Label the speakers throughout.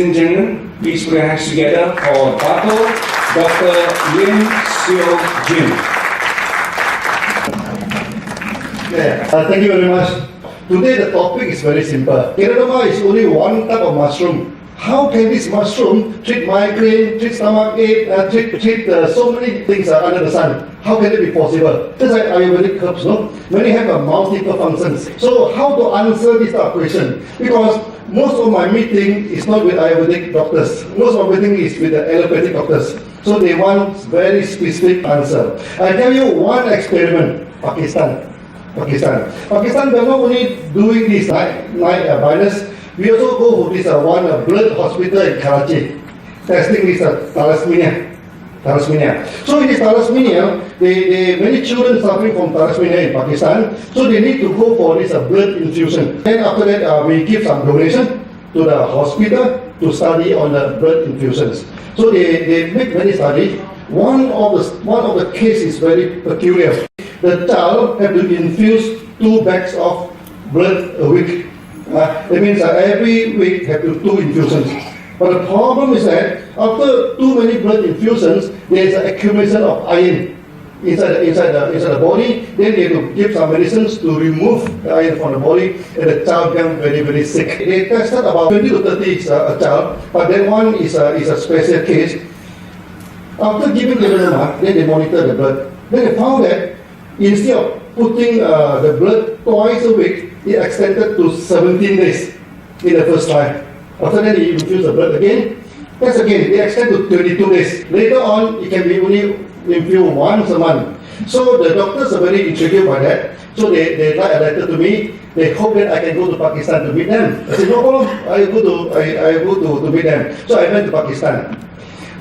Speaker 1: and gentlemen, please put your hands together for Dato, Dr. Siow.
Speaker 2: Thank you very much. Today the topic is very simple. Ganoderma is only one type of mushroom. How can this mushroom treat migraine, treat stomach ache, treat so many things under the sun? How can it be possible? Just like Ayurvedic herbs, no? Many have multiple functions. So how to answer this question? Because most of my meeting is not with Ayurvedic doctors. Most of my meeting is with the allopathic doctors. So they want very specific answer. I tell you one experiment, Pakistan, we are not only doing this virus, we also go for this one blood hospital in Karachi, testing this thalassemia. So in this thalassemia, many children suffering from thalassemia in Pakistan, so they need to go for this blood infusion. Then after that, we give some donation to the hospital to study on the blood infusions. So they make many studies. One of the cases is very peculiar. The child have to infuse 2 bags of blood a week. That means every week have to 2 infusions. But the problem is that after too many blood infusions, there is an accumulation of iron inside the body. Then they have to give some medicines to remove the iron from the body, and the child becomes very, very sick. They tested about 20 to 30 a child, but that one is a special case. After giving Ganoderma, then they monitor the blood. Then they found that instead of putting the blood twice a week, it extended to 17 days in the first time. After that, they infuse the blood again. That's again, they extend to 22 days. Later on, it can be only infused once a month. So the doctors are very intrigued by that. So they write a letter to me. They hope that I can go to Pakistan to meet them. I said, no problem, I go to meet them. So I went to Pakistan.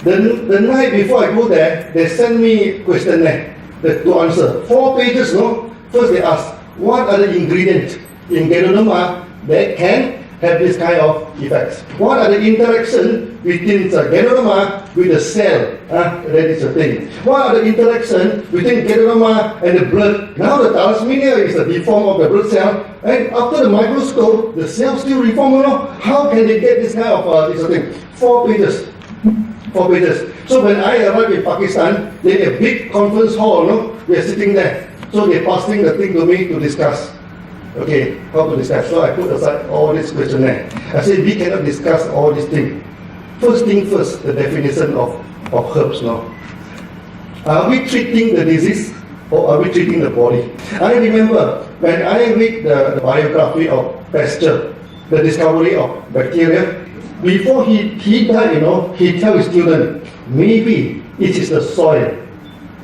Speaker 2: The night before I go there, they send me questionnaire to answer. 4 pages, no? First they ask, what are the ingredients in Ganoderma that can have this kind of effects? What are the interaction between the Ganoderma with the cell? That is the thing. What are the interaction between Ganoderma and the blood? Now the thalassemia is the deform of the blood cell, and after the microscope, the cell still reform. You know? How can they get this kind of this thing? 4 pages. 4 pages. So when I arrived in Pakistan, they had a big conference hall. No? We are sitting there. So they're passing the thing to me to discuss. Okay, how to discuss? So I put aside all this questionnaire. I said, we cannot discuss all these things. First thing first, the definition of herbs. No? Are we treating the disease or are we treating the body? I remember when I read the biography of Pasteur, the discovery of bacteria, before he died, he tells his student, maybe it is the soil,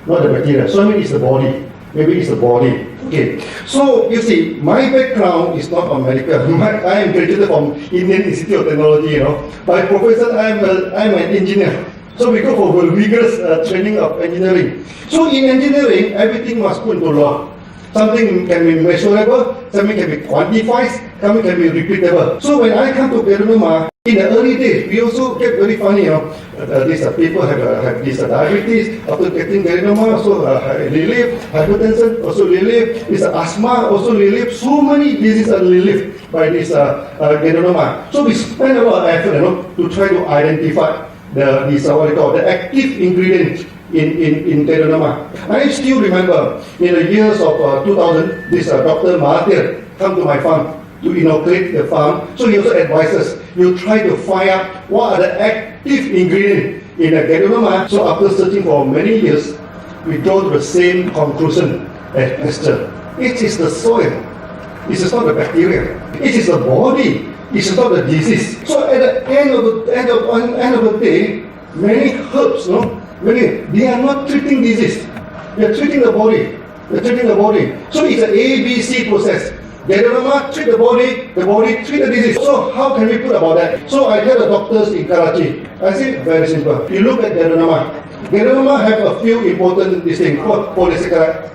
Speaker 2: not the bacteria. Soil is the body. Maybe it's the body. Okay. So you see, my background is not on medical. I am graduated from Indian Institute of Technology. By profession, I am an engineer. So we go for rigorous training of engineering. So in engineering, everything must put into law. Something can be measurable, something can be quantified, something can be repeatable. So when I come to Ganoderma, in the early days, we also get very funny, these people have this diabetes, after getting Ganoderma, also relief, hypertension, also relief, this asthma, also relief. So many diseases are relieved by this Ganoderma. So we spend a lot of effort, to try to identify the active ingredient in Ganoderma. I still remember in the years of 2000, this Dr. Mahathir come to my farm to inoculate the farm. So he also advises you try to find out what are the active ingredients in the Ganoderma. So after searching for many years, we go to the same conclusion as Pasteur. It is the soil. It is not the bacteria. It is the body. It is not the disease. So at the end of the day, many herbs, they are not treating disease. They are treating the body. So it's an ABC process. Ganoderma treat the body treat the disease. So how can we put about that? So I tell the doctors in Karachi, I say very simple. You look at Ganoderma. Ganoderma have a few important things. Polysaccharide.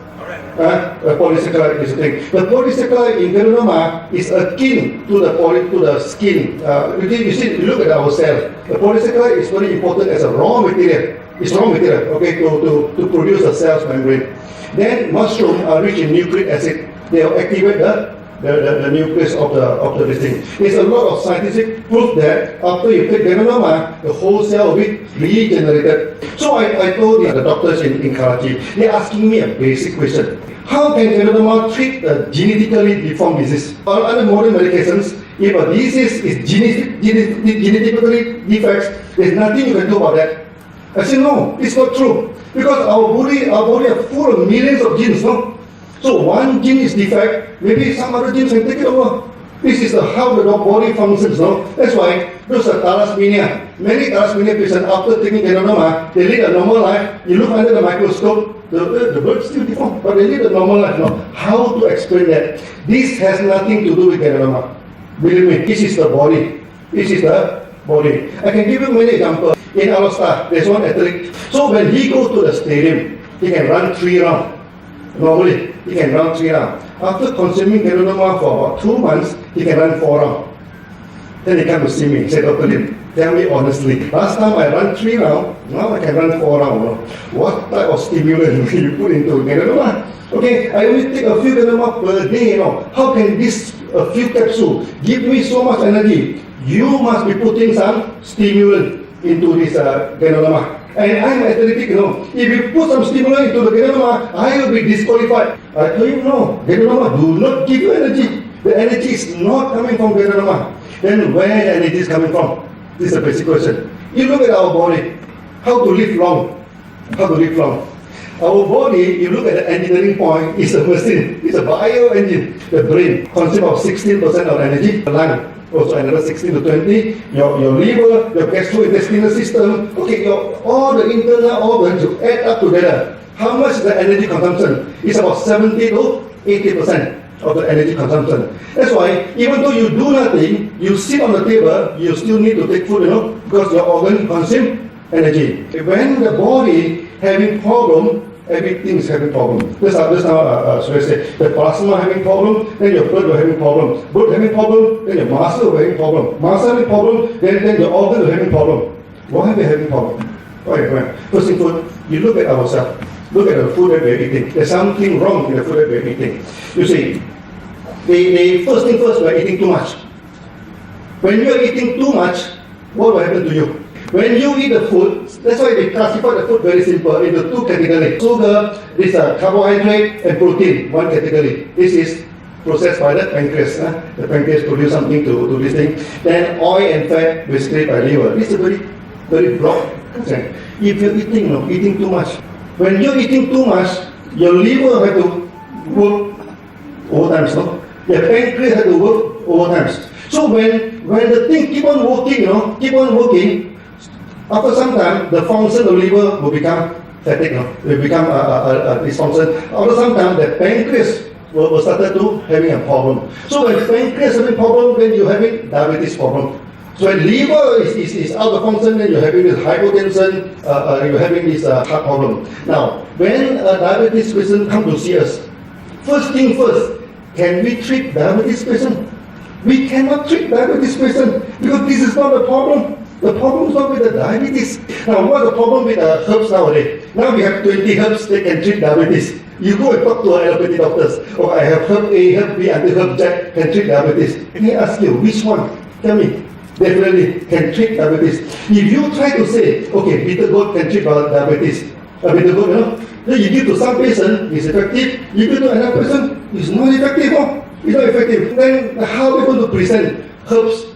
Speaker 2: Polysaccharide is a thing. The polysaccharide in Ganoderma is akin to the skin. You look at our cell. The polysaccharide is very important as a raw material. It's raw material, okay, to produce the cell's membrane. Then mushroom are rich in nucleic acid. They will activate the nucleus of the this thing. There's a lot of scientific proof that after you take Ganoderma, the whole cell will be regenerated. So I told the doctors in Karachi, they're asking me a basic question. How can Ganoderma treat a genetically deformed disease? Under modern medications, if a disease is genetically defects, there's nothing you can do about that. I said, no, it's not true. Because our body are full of millions of genes, no? So one gene is defect, maybe some other genes can take it over. This is how the body functions, no? That's why those are thalassemia. Many thalassemia patients, after taking Ganoderma, they lead a normal life. You look under the microscope, the blood still deformed, but they lead a normal life, no? How to explain that? This has nothing to do with Ganoderma. Believe me, this is the body. This is the body. I can give you many examples. In our staff, there's one athlete. So when he goes to the stadium, he can run 3 rounds. Normally, he can run 3 rounds. After consuming Ganoderma for about 2 months, he can run 4 rounds. Then he comes to see me. He said, Dr. Lim, tell me honestly, last time I ran 3 rounds, now I can run 4 rounds. What type of stimulant will you put into Ganoderma? Okay, I only take a few Ganoderma per day, How can this a few capsules give me so much energy? You must be putting some stimulant into this Ganoderma. And I'm athletic, If you put some stimulant into the Ganoderma, I will be disqualified. I tell you, no, Ganoderma do not give you energy. The energy is not coming from Ganoderma. Then where the energy is coming from? This is a basic question. You look at our body, how to live long. How to live long. Our body, you look at the engineering point, is a machine. It's a bio-engine. The brain consists of 16% of energy. The lung, also another 16 to 20. Your liver, your gastrointestinal system, okay, all the internal organs, you add up together. How much is the energy consumption? It's about 70 to 80% of the energy consumption. That's why, even though you do nothing, you sit on the table, you still need to take food, because your organ consume energy. When the body having problem, everything is having problem. That's how should I say, the plasma having problem, then your blood will having problem. Blood having problem, then your muscle will having problem. Muscle having problem, then your organ will having problem. Why are we having problem? Why? First thing food, you look at ourselves. Look at the food that we're eating. There's something wrong in the food that we're eating. You see, the first thing first, we're eating too much. When you're eating too much, what will happen to you? When you eat the food, that's why we classify the food very simple into 2 categories. Sugar, this carbohydrate, and protein, 1 category. This is processed by the pancreas. The pancreas produce something to this thing. Then oil and fat basically by liver. This is a very broad concept. If you're eating too much, when you're eating too much, your liver has to work overtimes, Your pancreas has to work overtimes. So when the thing keep on working, after some time, the function of the liver will become fatigue, will become a dysfunction. After some time, the pancreas will start to having a problem. So when pancreas having problem, then you're having diabetes problem. So when liver is out of function, then you're having this hypotension, you're having this heart problem. Now, when a diabetes patient come to see us, first thing first, can we treat diabetes patient? We cannot treat diabetes patient because this is not the problem. The problem is not with the diabetes. Now, what's the problem with herbs nowadays? Now we have 20 herbs that can treat diabetes. You go and talk to our allopathy doctors. Oh, I have herb A, herb B, and herb Z can treat diabetes. They ask you, which one? Tell me. Definitely can treat diabetes. If you try to say, okay, bitter gourd can treat diabetes, bitter gourd, then you give to some patient, it's effective. You give to another person, it's not effective. It's not effective. Then how are we going to present herbs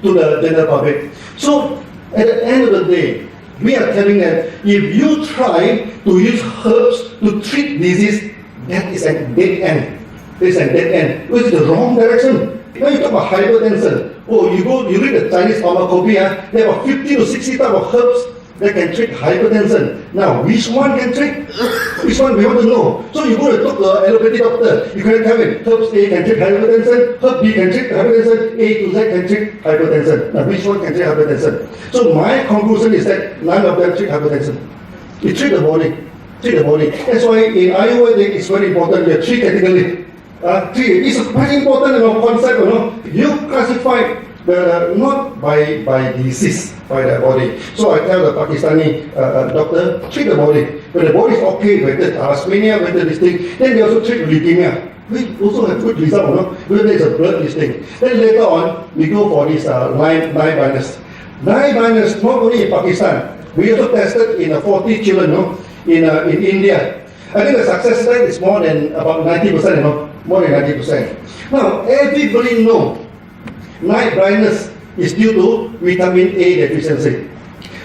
Speaker 2: to the general public? So at the end of the day, we are telling them, if you try to use herbs to treat disease, that is a dead end. It's a dead end. Which is the wrong direction. Now you talk about hypertension. Oh, you read the Chinese pharmacopoeia, there are 50 to 60 type of herbs that can treat hypertension. Now, which one can treat? Which one we want to know? So you go to talk to an allopathy doctor. You can tell him, herbs A can treat hypertension, herb B can treat hypertension, A to Z can treat hypertension. Now, which one can treat hypertension? So my conclusion is that none of them treat hypertension. It treat the body. Treat the body. That's why in Ayurveda it's very important. We have 3 categories. It's a very important concept. You classify not by disease, by the body. So I tell the Pakistani doctor, treat the body. When the body is okay, whether thalassemia, whether this thing, then they also treat leukemia. we also have good result, no? Because there's a blood listing. Then later on, we go for this nine minus. 9 minus not only in Pakistan, we also tested in 40 children, no? In India. I think the success rate is more than about 90%, no? More than 90%. Now, everybody knows night blindness is due to vitamin A deficiency.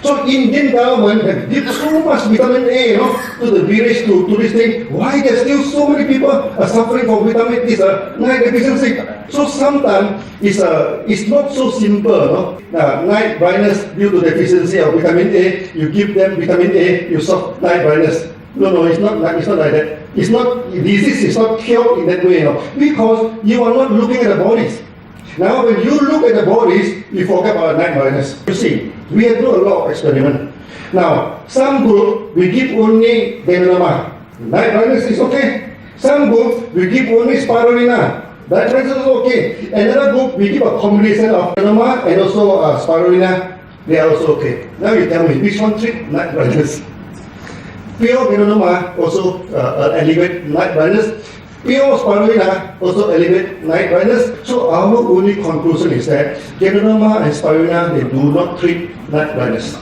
Speaker 2: So Indian government have given so much vitamin A, to the village, to this thing. Why there's still so many people are suffering from vitamin this night deficiency? So sometimes it's not so simple, night blindness due to deficiency of vitamin A. You give them vitamin A, you solve night blindness. No, it's not like that. It's not disease is not cured in that way, because you are not looking at the bodies. Now, when you look at the bodies, you forget about night blindness. You see, we have done a lot of experiment. Now, some group we give only Ganoderma. Night blindness is okay. Some group we give only spirulina. Night blindness is okay. Another group we give a combination of Ganoderma and also spirulina. They are also okay. Now you tell me which one treat night blindness? Pure Ganoderma also alleviate night blindness. Pure spirulina also elevate night blindness. So our only conclusion is that Ganoderma and spirulina, they do not treat night blindness.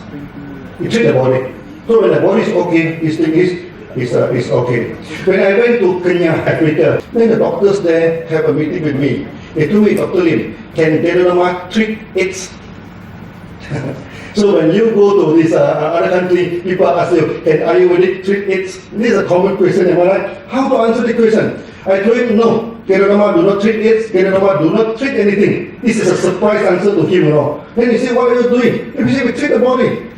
Speaker 2: It treat the body. So when the body is okay, this thing is okay. When I went to Kenya, Africa, then the doctors there have a meeting with me. They told me, Dr. Lim, can Ganoderma treat AIDS? So when you go to this other country, people ask you, can Ayurvedic treat AIDS? This is a common question, am I right? How to answer the question? I told him, no, Ganoderma do not treat AIDS, Ganoderma do not treat anything. This is a surprise answer to him, Then he said, what are you doing? He said, we treat the body.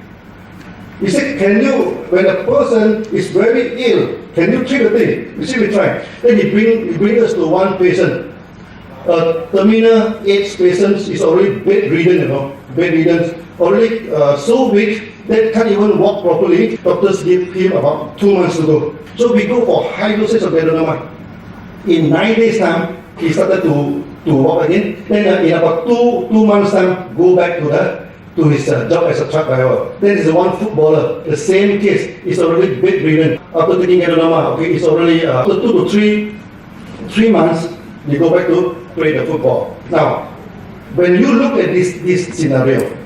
Speaker 2: He said, can you, when a person is very ill, can you treat the thing? We said, we try. Then he bring us to one patient. A terminal AIDS patient is already bedridden, bedridden. Already so weak that can't even walk properly. Doctors give him about 2 months to go. So we go for high dosage of Ganoderma. In 9 days time, he started to walk again. Then in about two months time, go back to his job as a truck driver. Then there's one footballer, the same case, is already bedridden. After taking Ganoderma, it's already after 2 to 3 months, they go back to play the football. Now, when you look at this scenario,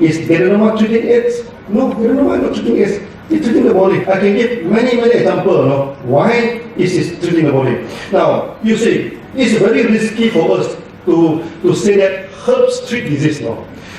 Speaker 2: is Ganoderma treating AIDS? No, Ganoderma is not treating AIDS. It's treating the body. I can give many examples. Why is it treating the body? Now, you see, it's very risky for us to say that herbs treat disease.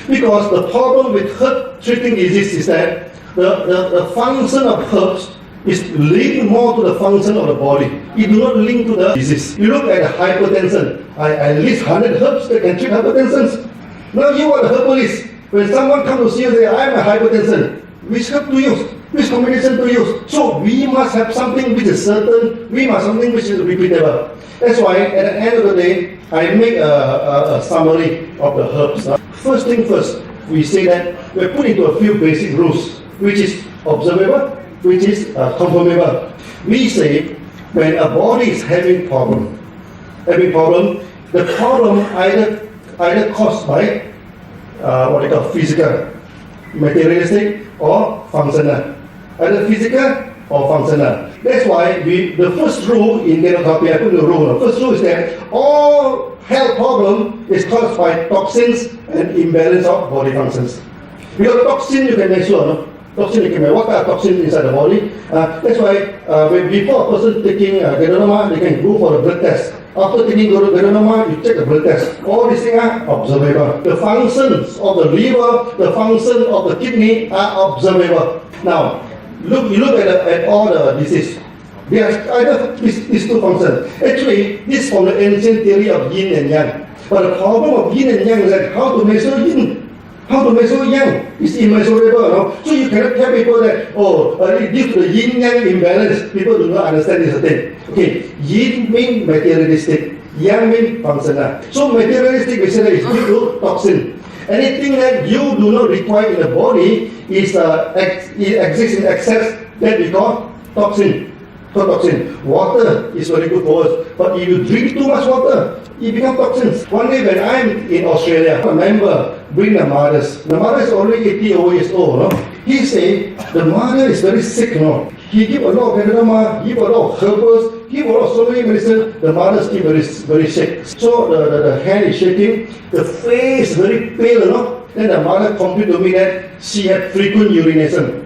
Speaker 2: Because the problem with herb treating disease is that the function of herbs is linked more to the function of the body. It do not link to the disease. You look at hypertension. I list 100 herbs that can treat hypertension. Now you are the herbalist. When someone comes to see you and say, I am a hypertension, which herb to use? Which combination to use? So we must have something which is certain, we must have something which is repeatable. That's why at the end of the day, I make a summary of the herbs. First thing first, we say that we put into a few basic rules, which is observable, which is confirmable. We say when a body is having problem, the problem either caused by what they call physical, materialistic, or functional. Either physical or functional. That's why the first rule in Ganoderma, I put the rule. The first rule is that all health problem is caused by toxins and imbalance of body functions. Because toxin you can measure, Toxin you can measure. What are toxins inside the body? That's why before a person taking Ganoderma, they can go for a blood test. After taking Ganoderma, you check the blood test. All these things are observable. The functions of the liver, the function of the kidney are observable. Now, you look at all the disease. They are either these two functions. Actually, this is from the ancient theory of yin and yang. But the problem of yin and yang is that how to measure yin, how to measure yang is immeasurable. So you cannot tell people that, due to the yin-yang imbalance, people do not understand this thing. Okay, yin means materialistic, yang means functional. So materialistic basically is due to toxin. Anything that you do not require in the body is exists in excess, that we call toxin. Water is very good for us, but if you drink too much water, it becomes toxins. One day when I'm in Australia, a member bring the mothers. The mother is already 80 years old. He say the mother is very sick. He give a lot of Ganoderma, give a lot of herbals, give so many medicine, the mother's still very sick. So the hand is shaking, the face very pale, you know. Then the mother complained to me that she had frequent urination.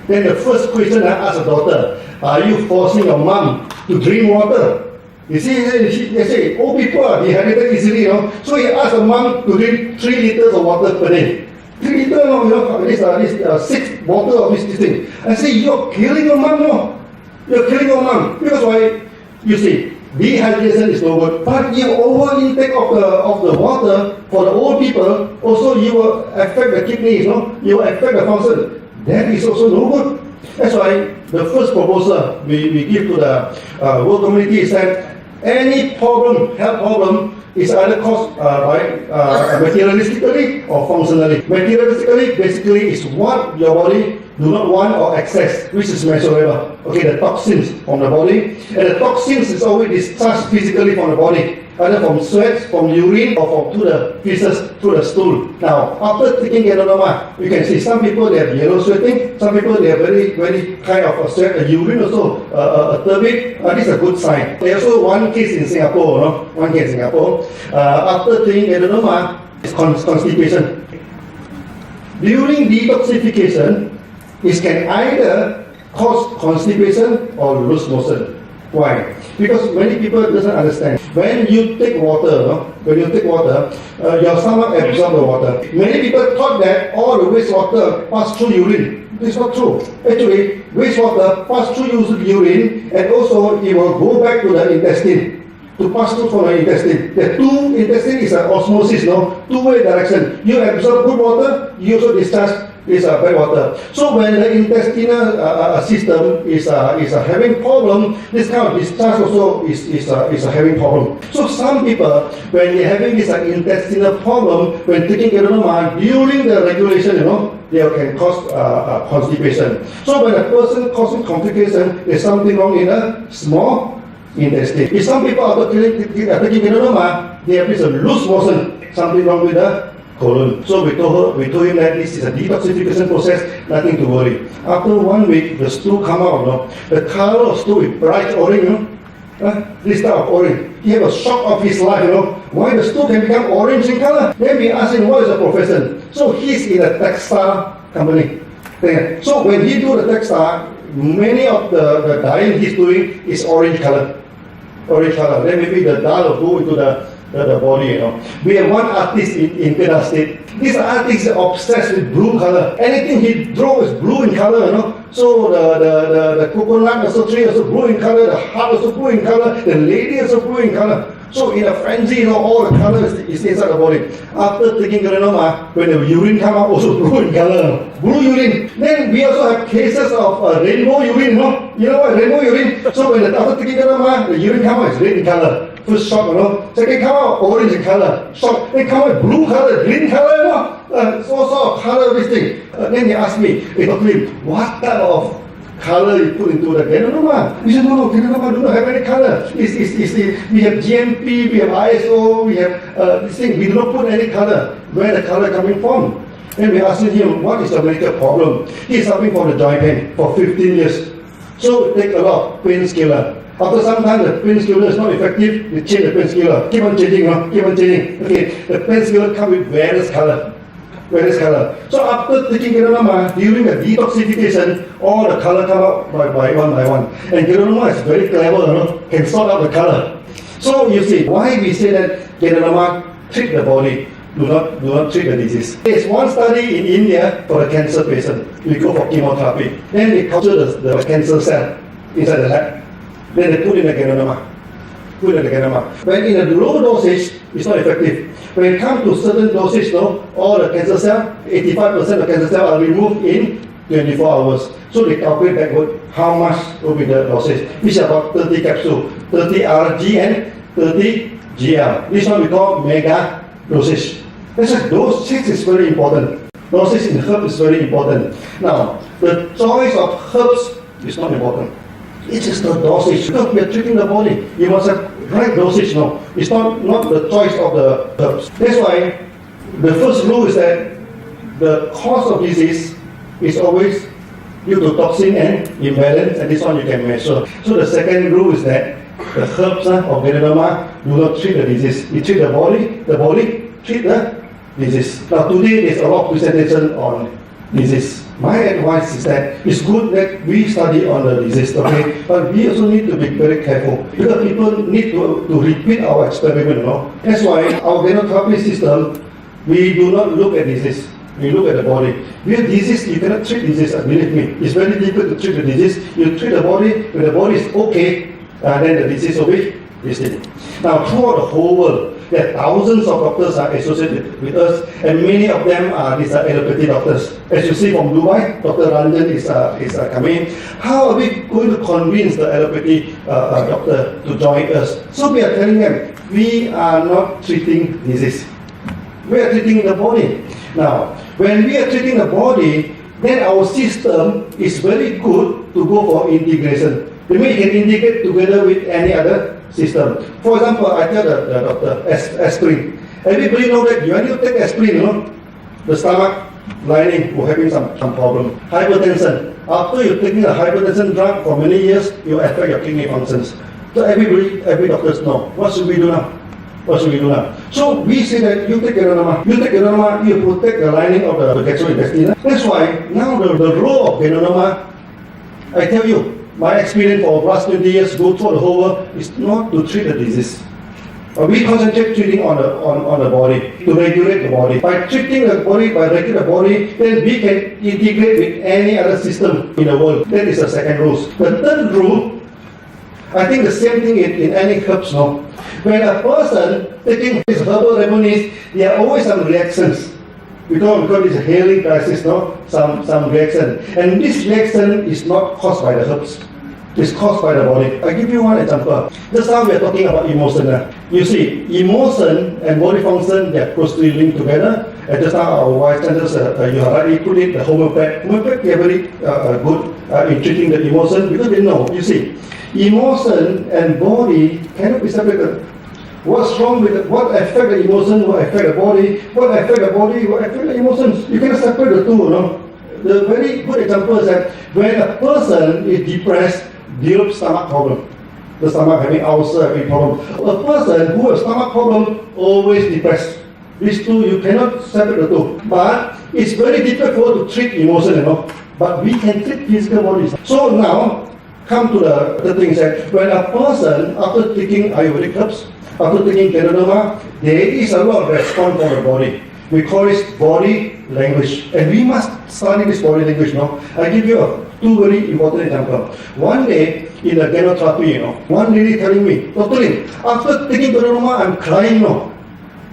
Speaker 2: Then the first question I asked the daughter, are you forcing your mom to drink water? You see, they say, old people are dehydrated easily, you know. So he asked the mom to drink 3 liters of water per day. 3 liters, you know, this 6 bottles of this thing. I say, you're killing your mom, no? You're killing your mom. Because why? You see, dehydration is no good. But you over intake of the water for the old people, also you will affect the kidneys, no? You will affect the function. That is also no good. That's why the first proposal we give to the world community is that any problem, health problem, is either caused by materialistically or functionally. Materialistically, basically, is what your body do not want or excess, which is measurable. Okay, the toxins from the body, and the toxins is always discharged physically from the body, either from sweat, from urine, or through the feces, through the stool. Now, after taking Ganoderma, you can see some people they have yellow sweating, some people they have very kind of a sweat, a urine also, a turbid. This is a good sign. There's also one case in Singapore, no? One case in Singapore. After taking Ganoderma, it's constipation. During detoxification, it can either cause constipation or loose motion. Why? Because many people doesn't understand. When you take water, no? When you take water, your stomach absorbs the water. Many people thought that all the wastewater pass through urine. It's not true. Actually, wastewater pass through urine, and also it will go back to the intestine. To pass through from the intestine. The two intestine is an osmosis, no? Two-way direction. You absorb good water, you also discharge is bad water. So when the intestinal system is having problem, this kind of discharge also is having problem. So some people, when they're having this intestinal problem, when taking Ganoderma during the regulation, you know, they can cause constipation. So when a person causing complication, there's something wrong in a small intestine. If some people are taking Ganoderma, they have this loose motion, something wrong with the colon. So we told him that this is a detoxification process, nothing to worry. After 1 week, the stool come out, no? The color of stool is bright orange, you know? This type of orange. He had a shock of his life, you know? Why the stool can become orange in color? Then we asked him, what is the profession? So he's in a textile company. So when he do the textile, many of the dyeing he's doing is orange color. Orange color. Then maybe the dye will go into the body, you know. We have one artist in Kedah State. This artist is obsessed with blue color. Anything he draws is blue in color, you know. So the coconut also tree also blue in color, the heart also blue in color, the lady also blue in color. So in a frenzy, you know, all the color is inside the body. After taking Ganoderma, when the urine come out, also blue in color. Blue urine. Then we also have cases of rainbow urine, no? You know what, rainbow urine? So when after taking Ganoderma, the urine come out is red in color. First shock, you know. Second come out orange in color. Shock. Then come out blue color, green color, you know. So sort of color this thing. Then they ask me, hey, Dr. Lim, what type of color you put into the Ganoderma? We said, no, Ganoderma do not have any color. We have GMP, we have ISO, we have this thing. We do not put any color. Where the color coming from? Then we asked him, what is the medical problem? He is suffering from the joint pain for 15 years. So take a lot of painkiller. After some time, the painkiller is not effective, you change the painkiller. Keep on changing, no? Keep on changing. Okay, the painkiller come with various color. Various color. So after taking Ganoderma, during the detoxification, all the color come out by one. And Ganoderma is very clever, you know, can sort out the color. So you see, why we say that Ganoderma treat the body, do not treat the disease. There's one study in India for a cancer patient. We go for chemotherapy. Then they culture the cancer cell inside the lab. Then they put in the Ganoderma. When in a low dosage, it's not effective. When it comes to certain dosage, no, all the cancer cells, 85% of cancer cells are removed in 24 hours. So they calculate backward how much will be the dosage. Which is about 30 capsules, 30 RG and 30 GL. This one we call mega dosage. That's why dosage is very important. Dosage in herbs is very important. Now, the choice of herbs is not important. It is the dosage. Because we are treating the body, you must have right dosage. No, it's not the choice of the herbs. That's why the first rule is that the cause of disease is always due to toxin and imbalance, and this one you can measure. So the second rule is that the herbs of Ganoderma do not treat the disease. It treat the body treat the disease. Now today there's a lot of presentation on disease. My advice is that it's good that we study on the disease, okay? But we also need to be very careful because people need to repeat our experiment, That's why our gynotherapy system, we do not look at disease. We look at the body. With disease, you cannot treat disease, believe me. It's very difficult to treat the disease. You treat the body, when the body is okay, then the disease will be visited. Now, throughout the whole world, there are thousands of doctors are associated with us, and many of them are these allopathy doctors. As you see from Dubai, Dr. Ranjan is coming. How are we going to convince the allopathy doctor to join us? So we are telling them, we are not treating disease. We are treating the body. Now, when we are treating the body, then our system is very good to go for integration. It means you can integrate together with any other system. For example, I tell the doctor, aspirin. Everybody know that when you take aspirin, the stomach lining will having some problem. Hypertension. After you're taking a hypertension drug for many years, you affect your kidney functions. So every doctor know. What should we do now? What should we do now? So we say that you take Ganoderma, you protect the lining of the gastrointestinal. That's why now the role of Ganoderma, I tell you, my experience for the last 20 years, go through the whole world, is not to treat the disease. We concentrate treating on the body, to regulate the body. By treating the body, by regulating the body, then we can integrate with any other system in the world. That is the second rule. The third rule, I think the same thing in any herbs now. When a person taking these herbal remedies, there are always some reactions. Because it's a healing crisis, some reaction. And this reaction is not caused by the herbs. It's caused by the body. I give you one example. Just now we are talking about emotion. You see, emotion and body function, they are closely linked together. And just now our vice chancellor, you have already put it, the homeopath. Homeopath, they are very good in treating the emotion because they know, you see, emotion and body cannot be separated. What's wrong with it? What affect the emotion? What affect the body? What affect the body? What affect the emotions? You cannot separate the two, The very good example is that when a person is depressed, develops stomach problem. The stomach having ulcer, having problem. A person who has stomach problem always depressed. These two, you cannot separate the two. But it's very difficult to treat emotion, But we can treat physical bodies. So now, come to the things that when a person, after taking Ayurvedic herbs, after taking Ganoderma, there is a lot of response from the body. We call this body language. And we must study this body language now. I give you two very important examples. One day, in the Ganotherapy, one lady telling me, Dr. Lim, after taking Ganoderma, I'm crying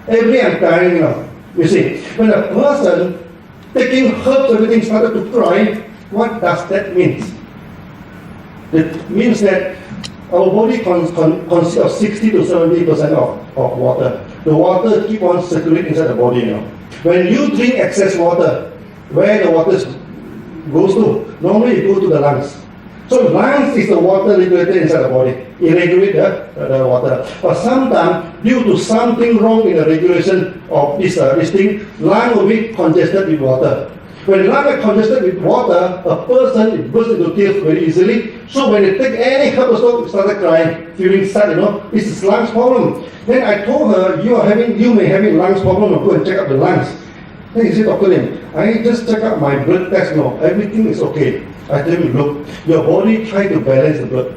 Speaker 2: Every day I'm crying You see, when a person taking herbs, everything started to cry, what does that mean? It means that our body consists of 60 to 70% of water. The water keep on circulating inside the body. When you drink excess water, where the water goes to? Normally it goes to the lungs. So lungs is the water regulator inside the body. It regulates the water. But sometimes, due to something wrong in the regulation of this thing, lung will be congested with water. When lung is congested with water, a person bursts into tears very easily. So when they take any herb also started crying, feeling sad, this is lungs problem. Then I told her, you may have lungs problem, go and check out the lungs. Then he said, Dr. Lim, I just check out my blood test everything is okay. I tell him, look, your body try to balance the blood.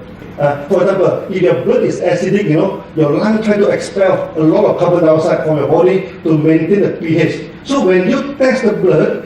Speaker 2: For example, if your blood is acidic, your lung try to expel a lot of carbon dioxide from your body to maintain the pH. So when you test the blood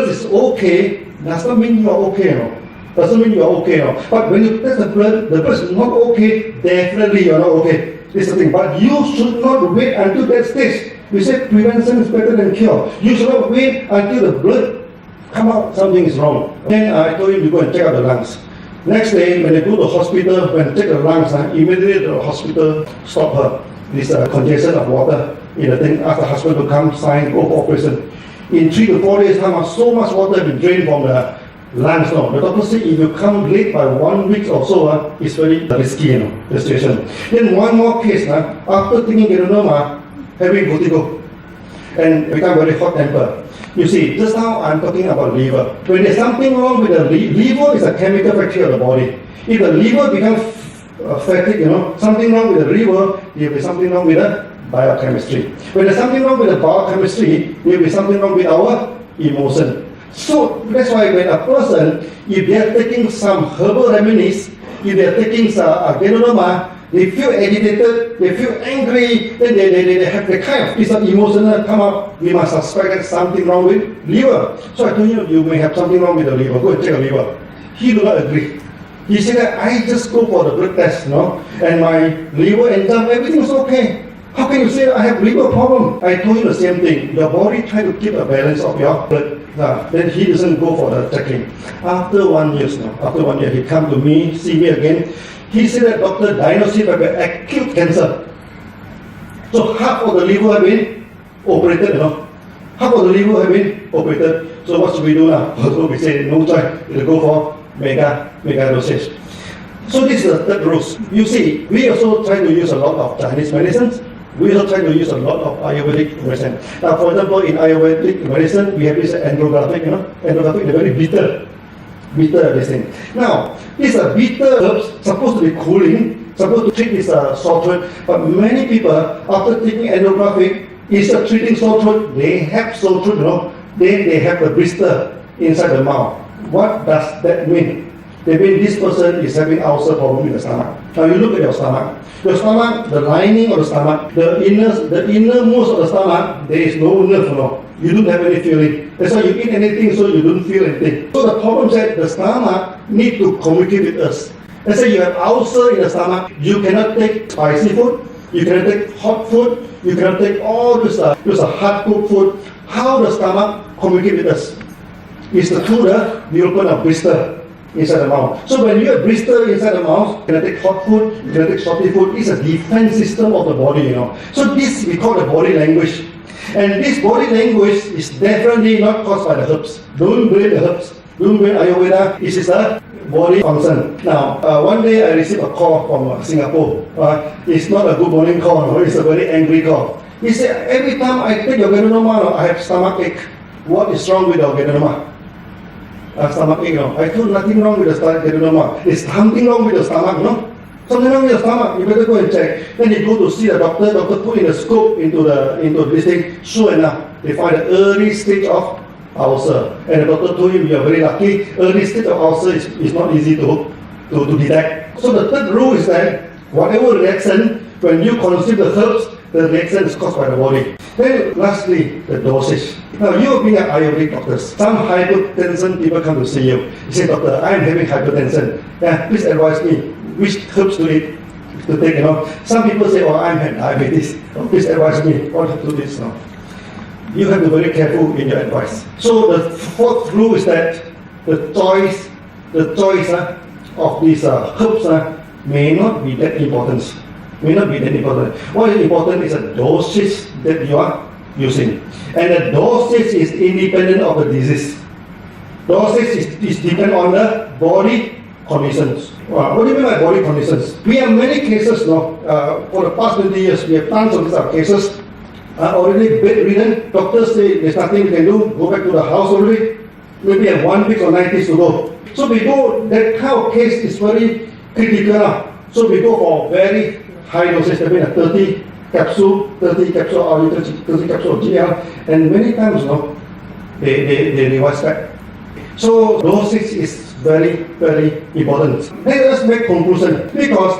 Speaker 2: is okay, does not mean you are okay, Doesn't mean you are okay, But when you test the blood is not okay, definitely you are not okay. This is the thing. But you should not wait until that stage. We say prevention is better than cure. You should not wait until the blood come out, something is wrong. Then I told him to go and check out the lungs. Next day, when they go to the hospital, when they check the lungs, immediately the hospital stop her. This congestion of water in the thing, ask the husband to come, sign, go for operation. In 3 to 4 days time, so much water has been drained from the lungs. The doctor said if you come late by 1 week or so, it's very risky, the situation. Then one more case, after taking Ganoderma, having vertigo and become very hot temper. You see, just now I'm talking about liver. When there's something wrong with the liver, is a chemical factory of the body. If the liver becomes fatty, something wrong with the liver, there will be something wrong with the biochemistry. When there's something wrong with the biochemistry, there will be something wrong with our emotion. So that's why when a person, if they are taking some herbal remedies, if they are taking Ganoderma, they feel agitated, they feel angry, then they have the kind of piece of emotional come up. We must suspect that something wrong with liver. So I told you, you may have something wrong with the liver. Go and check the liver. He do not agree. He said that I just go for the blood test, and my liver enzyme, everything is okay. How can you say I have liver problem? I told you the same thing. Your body try to keep a balance of your blood. Then he doesn't go for the checking. After 1 year after 1 year, he come to me, see me again. He said that doctor diagnosed him with acute cancer. So half of the liver have been operated, Half of the liver have been operated. So what should we do now? So we say no choice. We'll go for mega dosage. So this is the third rule. You see, we also try to use a lot of Chinese medicines. We also try to use a lot of Ayurvedic medicine. Now, for example, in Ayurvedic medicine, we have this andrographic, Andrographic, they're very bitter this thing. Now, these are bitter herbs, supposed to be cooling, supposed to treat this sore throat, but many people, after taking andrographic, instead of treating sore throat, they have sore throat, then they have a blister inside the mouth. What does that mean? That means this person is having ulcer problem in the stomach. Now you look at your stomach. Your stomach, the lining of the stomach, the innermost of the stomach, there is no nerve, You don't have any feeling. That's why you eat anything, so you don't feel anything. So the problem is that the stomach need to communicate with us. Let's say you have ulcer in the stomach, you cannot take spicy food, you cannot take hot food, you cannot take all those hard cooked food. How the stomach communicate with us? Is the through we open a blister inside the mouth. So when you have blister inside the mouth, you cannot take hot food, you cannot take salty food. It's a defense system of the body, So this we call the body language. And this body language is definitely not caused by the herbs. Don't blame the herbs. Don't blame Ayurveda. It is a body concern. Now, one day I received a call from Singapore. It's not a good morning call, it's a very angry call. He said, every time I take your Ganoderma, I have stomach ache. What is wrong with your Ganoderma? Stomach ache, I told nothing wrong with the Ganoderma. There's something wrong with the stomach, Something wrong with the stomach, you better go and check. Then they go to see the doctor put in a scope into this thing. Sure enough, they find the early stage of ulcer. And the doctor told him, you are very lucky, early stage of ulcer is not easy to detect. So the third rule is that whatever reaction, when you consume the herbs, the reaction is caused by the body. Then lastly, the dosage. Now you are being an Ayurvedic doctor. Some hypertension people come to see you. You say, doctor, I am having hypertension. Please advise me which herbs to eat, to take, Some people say, I'm having diabetes. Please advise me what to do this now. You have to be very careful in your advice. So the fourth rule is that the choice of these herbs may not be that important. What is important is the dosage that you are using. And the dosage is independent of the disease. Dosage is dependent on the body conditions. What do you mean by body conditions? We have many cases now. For the past 20 years, we have tons of these cases. Already bedridden. Doctors say there's nothing we can do. Go back to the house already. Maybe have 1 week or 9 days to go. So we go, that kind of case is very critical now. So we go for very high dosage, I mean 30 capsule or 30 capsule of GL, and many times they revise back. So dosage is very, very important. Let us make conclusion, because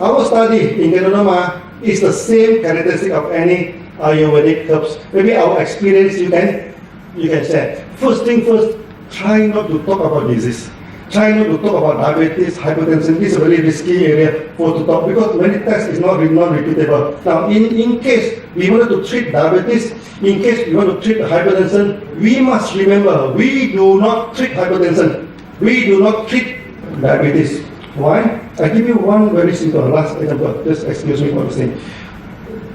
Speaker 2: our study in Ganoderma is the same characteristic of any Ayurvedic herbs. Maybe our experience you can share. First thing first, try not to talk about disease. Try not to talk about diabetes, hypertension. This is a very risky area to talk, because many tests is not repeatable. Now, in case we wanted to treat diabetes, in case we want to treat hypertension, we must remember, we do not treat hypertension. We do not treat diabetes. Why? I give you one very simple last example. Just excuse me for this thing.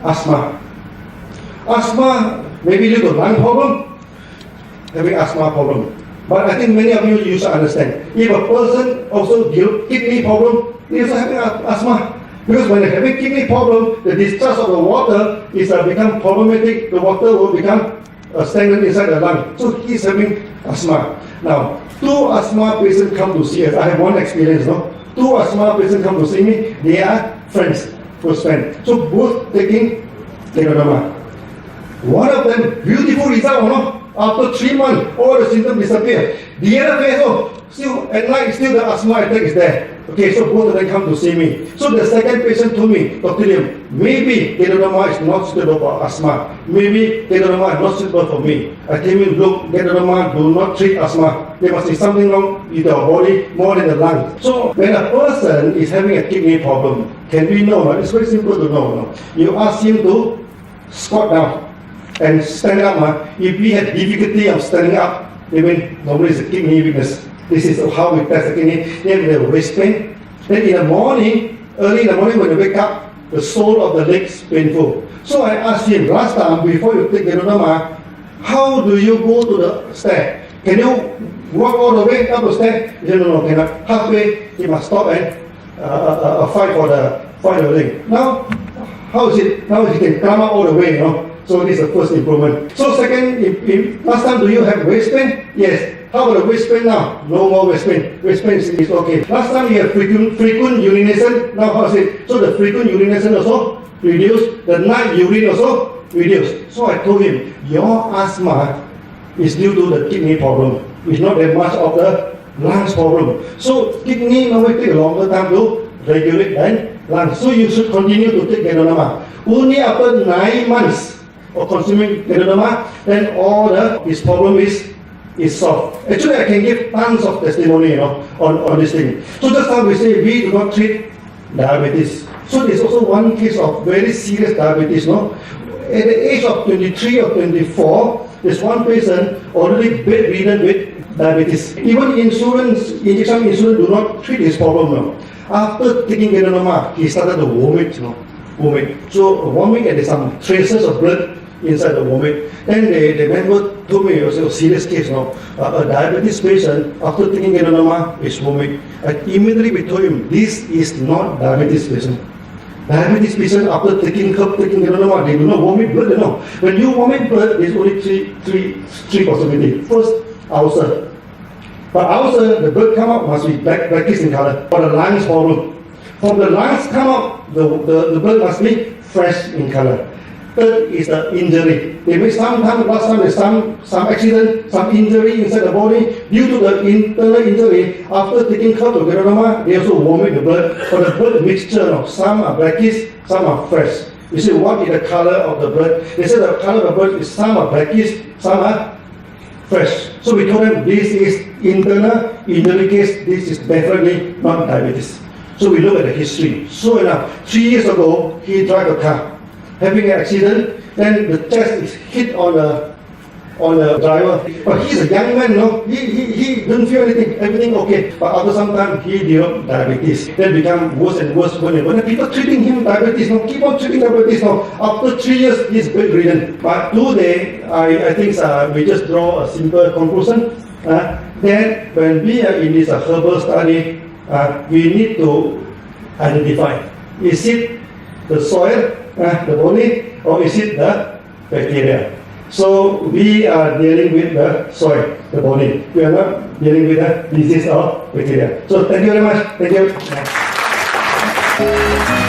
Speaker 2: Asthma. Asthma, maybe due to lung problem, having asthma problem. But I think many of you used to understand. If a person also develops kidney problem, they also having asthma. Because when they're having kidney problem, the discharge of the water is become problematic. The water will become stagnant inside the lung. So he's having asthma. Now, two asthma patients come to see us. I have one experience, no? Two asthma patients come to see me. They are friends, close friends. So both taking Ganoderma. One of them, beautiful result, no? After 3 months, all the symptoms disappear. The other case, still at night, still the asthma attack is there. Okay, so both of them come to see me. So the second patient told me, Dr. Lim, maybe Ganoderma is not suitable for asthma. Maybe Ganoderma is not suitable for me. I tell him, look, Ganoderma do not treat asthma. There must be something wrong with our body more than the lungs. So when a person is having a kidney problem, can we know? No? It's very simple to know. No? You ask him to squat down and stand up. If we have difficulty of standing up, even normally it's a kidney weakness. This is how we test the kidney. Then we have waist pain. Then in the morning, early in the morning when you wake up, the sole of the legs painful. So I asked him last time before you take Ganoderma, how do you go to the stair? Can you walk all the way up the stair? He said, no, cannot. Halfway, he must stop and fight for the thing. Now, how is it? Now he can climb up all the way, So this is the first improvement. So second, last time do you have waist pain? Yes. How about the waist pain now? No more waist pain. Waist pain is okay. Last time you have frequent urination. Now how is it? So the frequent urination also reduced. The night urine also reduced. So I told him, your asthma is due to the kidney problem. It's not that much of the lungs problem. So kidney normally take a longer time to regulate than lungs. So you should continue to take Ganoderma. Only after 9 months of consuming Ganoderma, then all his problem is solved. Actually, I can give tons of testimony, on this thing. So just now we say we do not treat diabetes. So there's also one case of very serious diabetes, At the age of 23 or 24, there's one patient already bedridden with diabetes. Even injection insulin do not treat his problem. After taking Ganoderma, he started to vomit, vomit. So vomit and there's some traces of blood inside the vomit. Then the member told me it was a serious case a diabetes patient after taking Ganoderma is vomit. Immediately we told him this is not diabetes patient. Diabetes patient after taking Ganoderma, they do not vomit blood, When you vomit blood, there's only three possibilities. First, ulcer. But ulcer, the blood come out must be blackish in color. For the lungs problem. From the lungs come out, the blood must be fresh in color. Third is the injury. They may last time there's some accident, some injury inside the body. Due to the internal injury, after taking Ganoderma, they also vomit the blood. For the blood mixture, some are blackish, some are fresh. You see, what is the color of the blood? They say the color of the blood is some are blackish, some are fresh. So we told them this is internal injury case, this is definitely not diabetes. So we look at the history. So 3 years ago, he drive a car, having an accident, then the chest is hit on the driver. But he's a young man, he didn't feel anything, everything okay. But after some time, he developed diabetes. Then become worse and worse. When people treating him diabetes, keep on treating diabetes. After 3 years, he's bedridden. But today, I think we just draw a simple conclusion. Then when we are in this herbal study, we need to identify, is it the soil, the body, or is it the bacteria? So we are dealing with the soil, the body. We are not dealing with the disease or bacteria. So thank you very much. Thank you.